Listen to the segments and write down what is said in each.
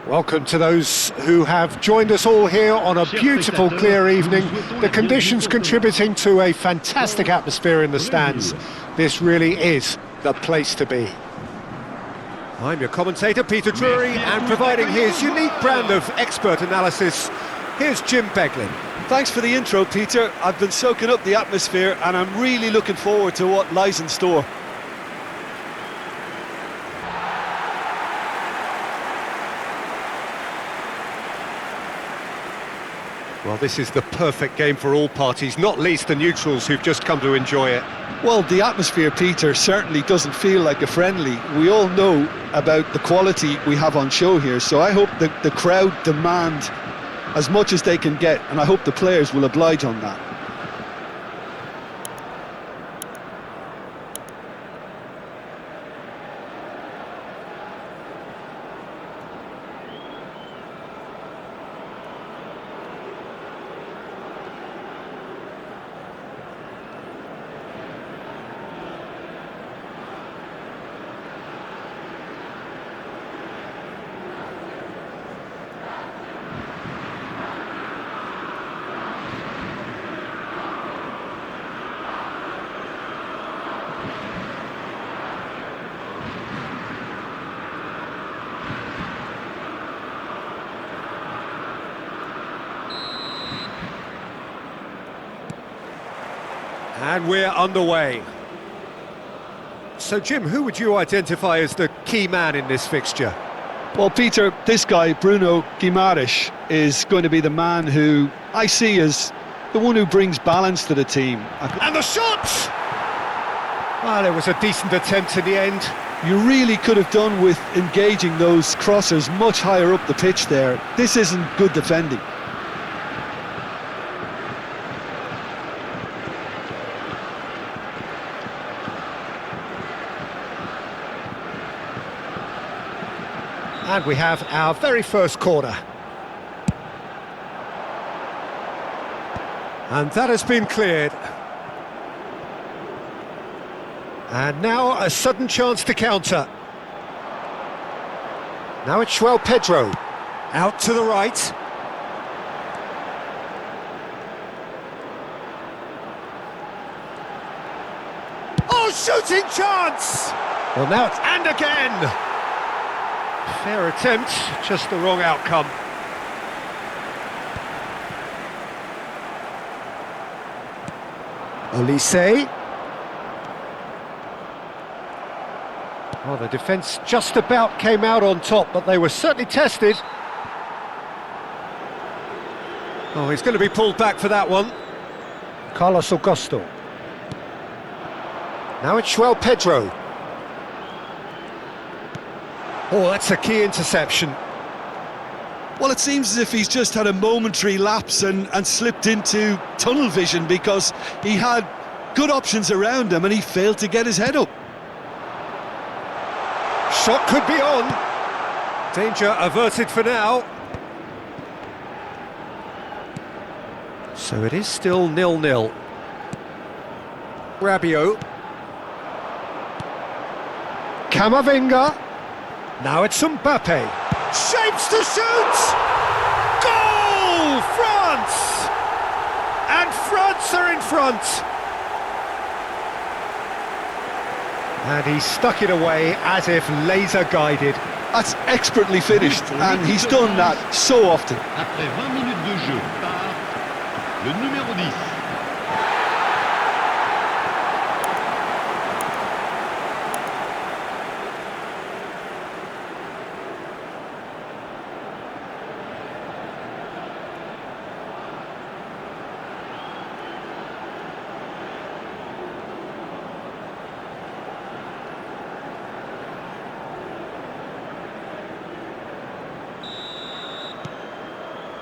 Welcome to those who have joined us all here on a beautiful, clear evening. The conditions contributing to a fantastic atmosphere in the stands. This really is the place to be. I'm your commentator, Peter Drury, and providing his unique brand of expert analysis, here's Jim Beglin. Thanks for the intro, Peter. I've been soaking up the atmosphere and I'm really looking forward to what lies in store. Well, this is the perfect game for all parties, not least the neutrals who've just come to enjoy it. Well, the atmosphere, Peter, certainly doesn't feel like a friendly. We all know about the quality we have on show here, so I hope that the crowd demand as much as they can get, and I hope the players will oblige on that. And we're underway. So, Jim, who would you identify as the key man in this fixture? Well, Peter, this guy, Bruno Guimaraes, is going to be the man who I see as the one who brings balance to the team. And the shot! Well, it was a decent attempt in the end. You really could have done with engaging those crossers much higher up the pitch there. This isn't good defending. And we have our very first corner. And that has been cleared. And now a sudden chance to counter. Now it's João Pedro. Out to the right. Oh, shooting chance! Well, now it's... and again! Fair attempt, just the wrong outcome. Olise. Well, the defence just about came out on top, but they were certainly tested. Oh, he's going to be pulled back for that one. Carlos Augusto. Now it's João Pedro. Oh, that's a key interception. Well, it seems as if he's just had a momentary lapse and slipped into tunnel vision because he had good options around him and he failed to get his head up. Shot could be on. Danger averted for now. So it is still 0-0. Rabiot. Camavinga. Now it's Mbappe. Shapes to shoot! Goal! France! And France are in front. And he stuck it away as if laser guided. That's expertly finished, and he's done that so often. Après 20 minutes de jeu par le numéro 10.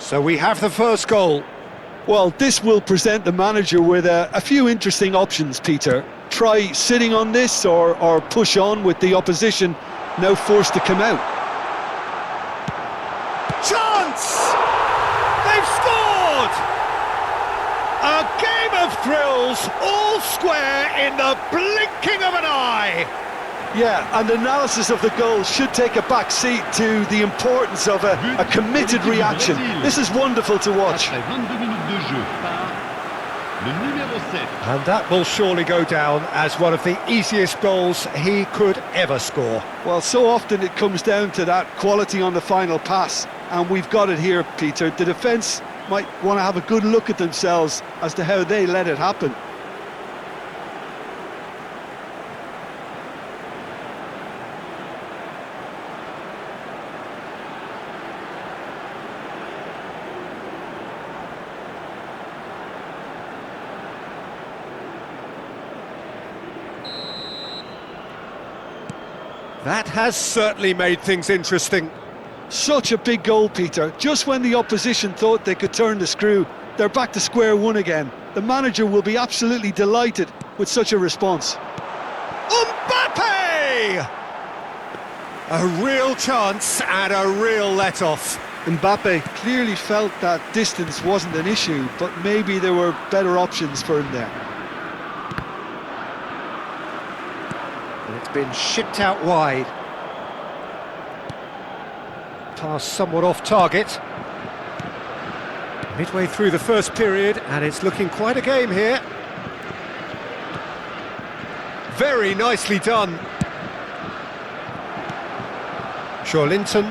So we have the first goal. Well, this will present the manager with a few interesting options, Peter. Try sitting on this or push on with the opposition now forced to come out. Chance! They've scored! A game of thrills, all square in the blinking of an eye. Yeah, and analysis of the goal should take a back seat to the importance of a committed reaction. This is wonderful to watch. Après 22 minutes de jeu par le numéro 7. And that will surely go down as one of the easiest goals he could ever score. Well, so often it comes down to that quality on the final pass, and we've got it here, Peter. The defence might want to have a good look at themselves as to how they let it happen. That has certainly made things interesting. Such a big goal, Peter. Just when the opposition thought they could turn the screw, they're back to square one again. The manager will be absolutely delighted with such a response. Mbappe! A real chance and a real let-off. Mbappe clearly felt that distance wasn't an issue, but maybe there were better options for him there. And it's been shipped out wide. Pass somewhat off target. Midway through the first period, and it's looking quite a game here. Very nicely done. Linton.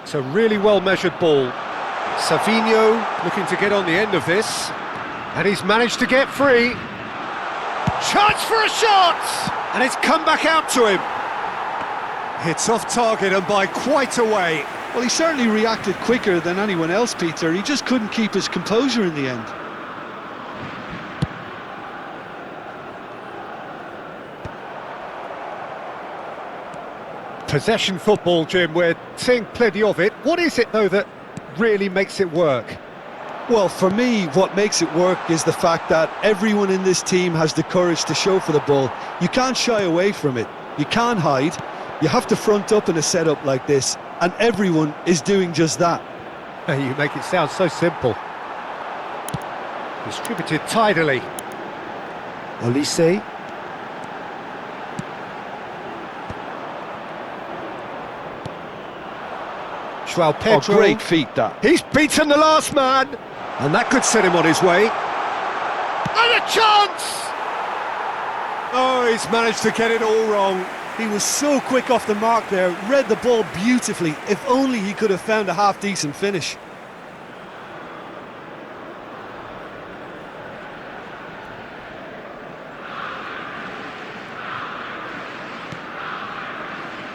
It's a really well-measured ball. Savinho looking to get on the end of this. And he's managed to get free. Chance for a shot! And it's come back out to him. It's off target and by quite a way. Well, he certainly reacted quicker than anyone else, Peter. He just couldn't keep his composure in the end. Possession football, Jim, we're seeing plenty of it. What is it, though, that really makes it work? Well, for me, what makes it work is the fact that everyone in this team has the courage to show for the ball. You can't shy away from it. You can't hide. You have to front up in a setup like this, and everyone is doing just that. You make it sound so simple. Distributed tidily. Olise. Pedro. Oh, great feat, that. He's beaten the last man, and that could set him on his way. And a chance! Oh, he's managed to get it all wrong. He was so quick off the mark there, read the ball beautifully. If only he could have found a half-decent finish.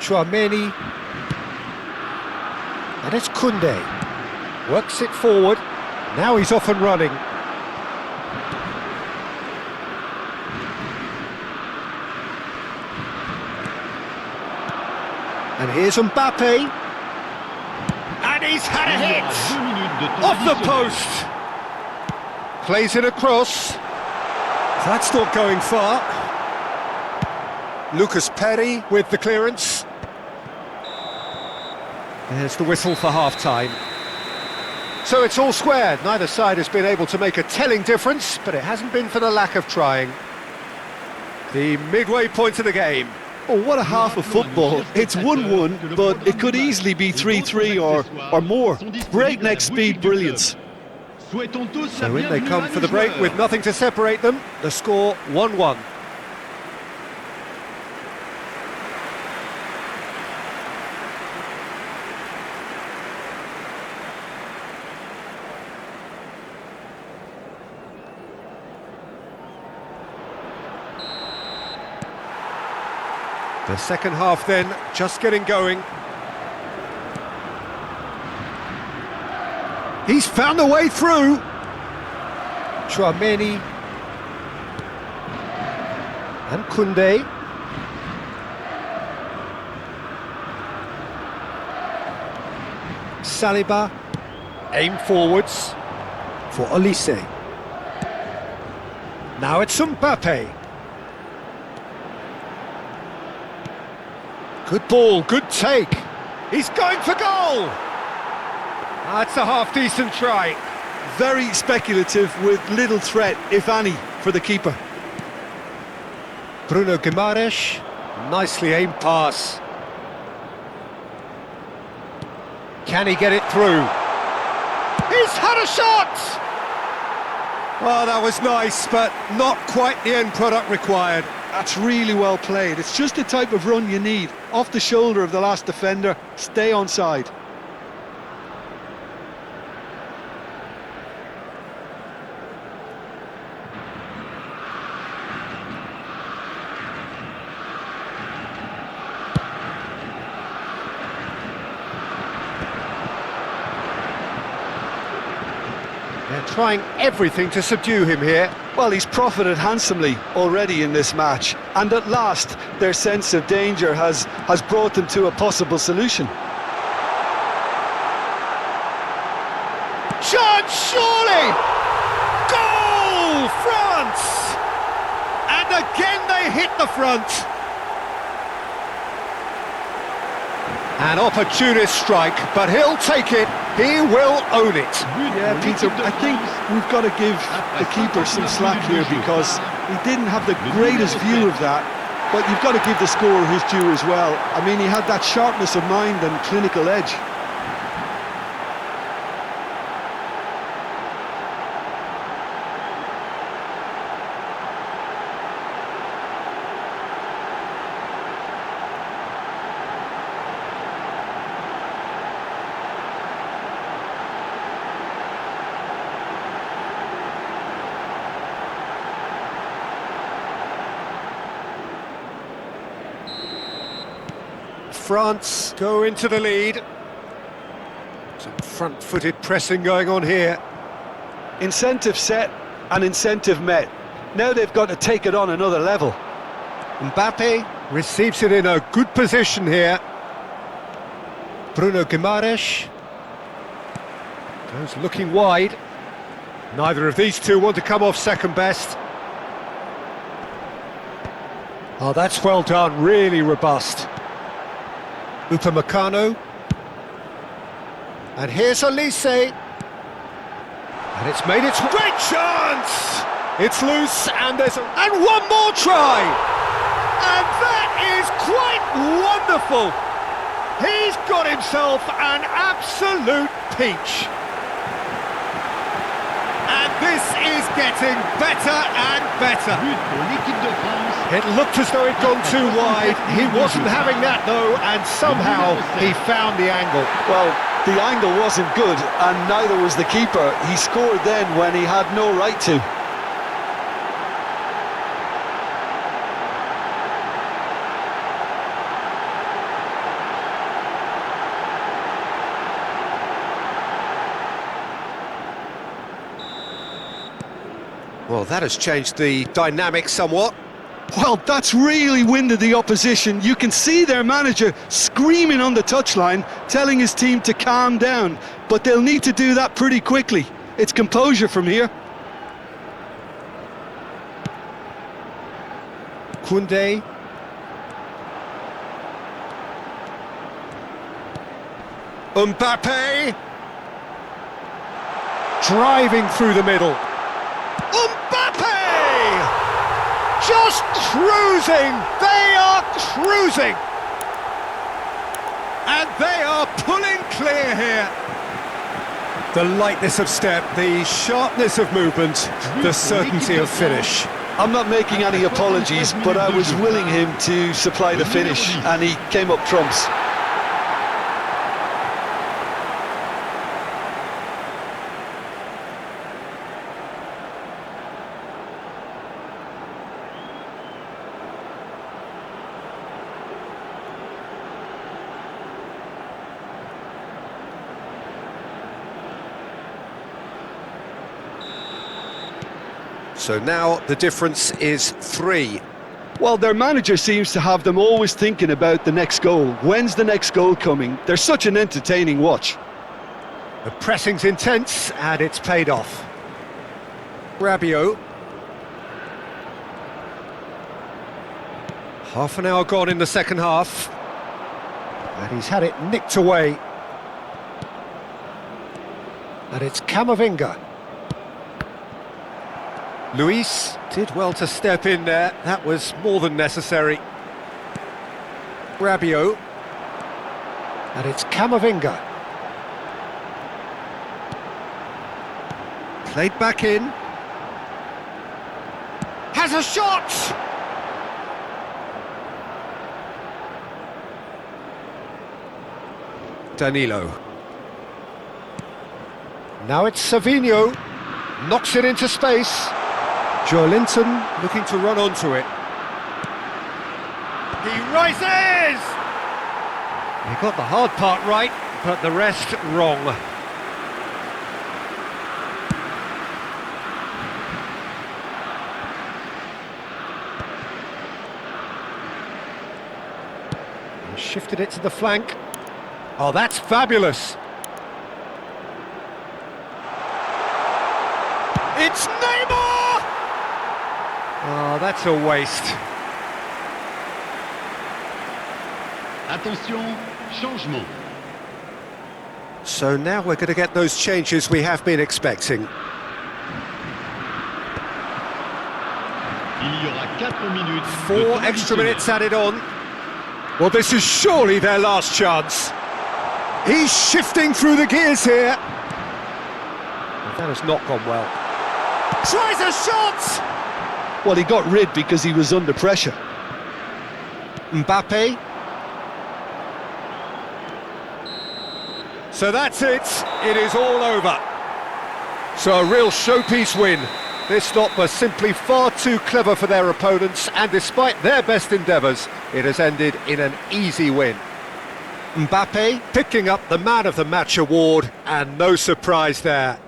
Chouameni. And it's Koundé. Works it forward. Now he's off and running. And here's Mbappe. And he's had a hit! Off the post! Plays it across. That's not going far. Lucas Perry with the clearance. There's the whistle for half-time. So it's all square. Neither side has been able to make a telling difference, but it hasn't been for the lack of trying. The midway point of the game. Oh, what a half of football. It's 1-1, but it could easily be 3-3 or more. Breakneck speed brilliance. So in they come for the break with nothing to separate them. The score 1-1. The second half then, just getting going. He's found a way through. Chouameni. And Koundé. Saliba. Aim forwards for Olise. Now it's Mbappe. Good ball, good take. He's going for goal! That's a half-decent try. Very speculative with little threat, if any, for the keeper. Bruno Guimaraes, nicely aimed pass. Can he get it through? He's had a shot! Oh, that was nice, but not quite the end product required. That's really well played. It's just the type of run you need. Off the shoulder of the last defender, stay onside. They're trying everything to subdue him here. Well, he's profited handsomely already in this match, and at last their sense of danger has brought them to a possible solution. Chance, surely! Goal, France! And again they hit the front. An opportunist strike, but he'll take it. He will own it. Yeah, Peter, I think we've got to give the keeper some slack here because he didn't have the greatest view of that, but you've got to give the scorer his due as well. I mean, he had that sharpness of mind and clinical edge. France go into the lead. Some front-footed pressing going on here. Incentive set and incentive met. Now they've got to take it on another level. Mbappe receives it in a good position here. Bruno Guimaraes goes looking wide. Neither of these two want to come off second best. Oh, that's well done, really robust. Upamecano. And here's Elise. And it's made its great chance! It's loose and there's and one more try! And that is quite wonderful! He's got himself an absolute peach. And this is getting better and better. It looked as though it'd gone too wide. He wasn't having that though, and somehow he found the angle. Well, the angle wasn't good, and neither was the keeper. He scored then when he had no right to. Well, that has changed the dynamic somewhat. Well, that's really winded the opposition. You can see their manager screaming on the touchline, telling his team to calm down. But they'll need to do that pretty quickly. It's composure from here. Koundé. Mbappe. Driving through the middle. Mbappe! Just cruising! They are cruising! And they are pulling clear here. The lightness of step, the sharpness of movement, the certainty of finish. I'm not making any apologies, but I was willing him to supply the finish, and he came up trumps. So now the difference is 3. Well, their manager seems to have them always thinking about the next goal. When's the next goal coming? They're such an entertaining watch. The pressing's intense and it's paid off. Rabiot. Half an hour gone in the second half. And he's had it nicked away. And it's Camavinga. Luis did well to step in there. That was more than necessary. Rabiot. And it's Camavinga. Played back in. Has a shot! Danilo. Now it's Savinho. Knocks it into space. Joelinton looking to run onto it. He rises! He got the hard part right, but the rest wrong. He shifted it to the flank. Oh, that's fabulous! It's Neymar! Oh, that's a waste. Attention, changement. So now we're going to get those changes we have been expecting. Il y aura 4 minutes. 4 extra minutes added on. Well, this is surely their last chance. He's shifting through the gears here. Well, that has not gone well. Tries a shot! Well, he got rid because he was under pressure. Mbappe. So that's it. It is all over. So a real showpiece win. This stop was simply far too clever for their opponents, and despite their best endeavours, it has ended in an easy win. Mbappe picking up the Man of the Match award, and no surprise there.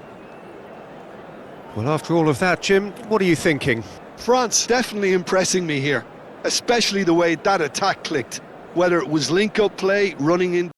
Well, after all of that, Jim, what are you thinking? France definitely impressing me here, especially the way that attack clicked. Whether it was link-up play, running in